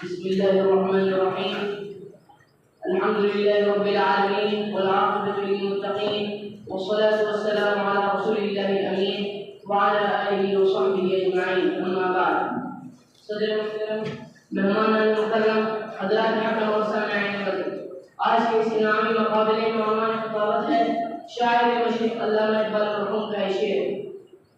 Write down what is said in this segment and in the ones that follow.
بسم الله الرحمن الرحيم. الحمد لله رب العالمين والعاقبة للمتقين والصلاة والسلام على رسول الله الأمين وعلى آله وصحبه أجمعين. أما بعد. صدر محترم مہمان المکرم حضرات حکم و سامعین کرام، آج کے اس انعامی مقابلے میں عنوان خطابت ہے شاعر مشرق علامہ اقبال مرحوم کا شعر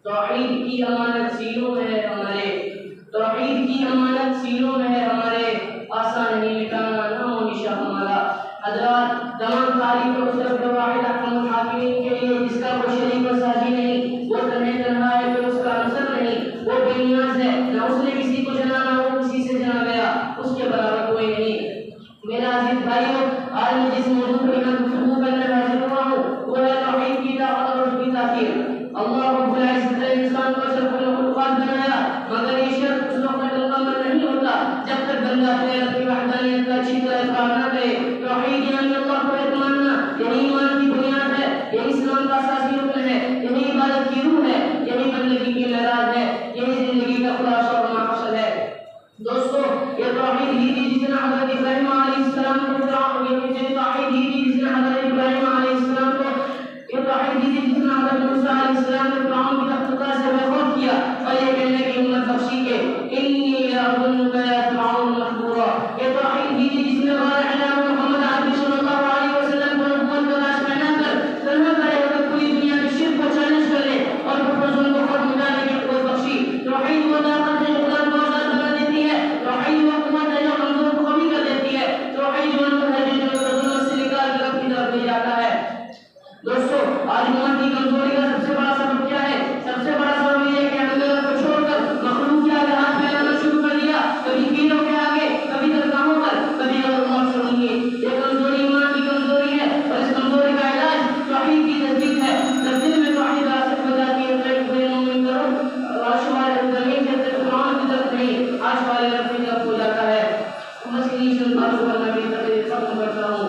توحید کی امانت سینوں میں ہے ہمارے، توحید کی امانت سینوں میں ہے ہمارے، آسان نہیں مٹانا نام و نشاں ہمارا۔ حضرات تمام تعریف و صرف واحد احکم الحاکمین کے لیے جس کا کوئی شریک و ساجی نہیں، وہ تنہا ہے پھر اس کا عنصر نہیں، وہ بے نیاز ہے نہ اس نے کسی کو جنا نہ وہ کسی سے جنا گیا، اس کے برابر کوئی نہیں۔ میرا عزیز بھائیو، آج میں جس موضوع پر یہاں گفتگو کرنے حاضر ہوا ہوں وہ ہے توحید کی دعوت اور اس کی تاثیر۔ اللہ رب العزت نے انسان کو اشرف المخلوقات بنایا، مگر یہ شرف اس وقت تک مکمل نہیں ہوتا جب تک بندہ اپنے رب کی وحدانیت کا اچھی طرح اقرار نہ کرے۔ توحید یعنی اللہ کو ایک ماننا، یہی ایمان کی بنیاد ہے، یہی اسلام کا اساسی رکن ہے، یہی عبادت کی روح ہے، یہی بندگی کی معراج ہے، یہی زندگی کا خلاصہ اور مقصد ہے۔ دوستو، یہ توحید ہی تھی جس نے حضرت ابراہیم علیہ السلام کو توحید ہی تھی جس نے حضرت ابراہیم علیہ السلام کو یہ توحید ہی تھی جس نے حضرت موسیٰ علیہ السلام کو فرعون کی تختہ سے بے خوف کیا اور یہ کہنے کی ہمت بخشی کہ انی لأظنک یا فرعون مسبورا۔ یہ توحید ہی تھی جس نے غار حرا محمد عربی صلی اللہ علیہ وسلم کو نبوت کا تاج پہنا کر تنہا کھڑے ہو کر پوری دنیا کے شرک کو چیلنج کر لے اور پرفسون کو خود مٹانے کی قوت بخشی۔ توحید وہ طاقت ہے جو قرآن کو آزاد بنا دیتی ہے، توحید وہ قوت ہے جو کمزور کو قوی کر دیتی ہے، توحید وہ نور ہے جو ظلمت سے نکال کر اپنی طرف لے جاتا ہے۔ دوستو، آج امت کی کمزوری کا سب سے بڑا سبب کیا ہے؟ سب سے بڑا سبب یہ ہے کہ ہم نے اللہ کو چھوڑ کر مخلوق کے آگے ہاتھ پھیلانا شروع کر دیا، کبھی پیروں کے آگے، کبھی درگاہوں پر، کبھی اور سنیے۔ یہ کمزوری ایمان کی کمزوری ہے اور اس کمزوری کا علاج توحید کی تصدیق ہے۔ جب دل میں توحید راسخ ہو جاتی ہے تو ایک بے مومن کرو عرش والے زمین سے فرعون کی طرف نہیں، عرش والے رب کی طرف ہو جاتا ہے۔ بس انہی سے باتوں پر میں اپنی تقریر ختم کرتا ہوں۔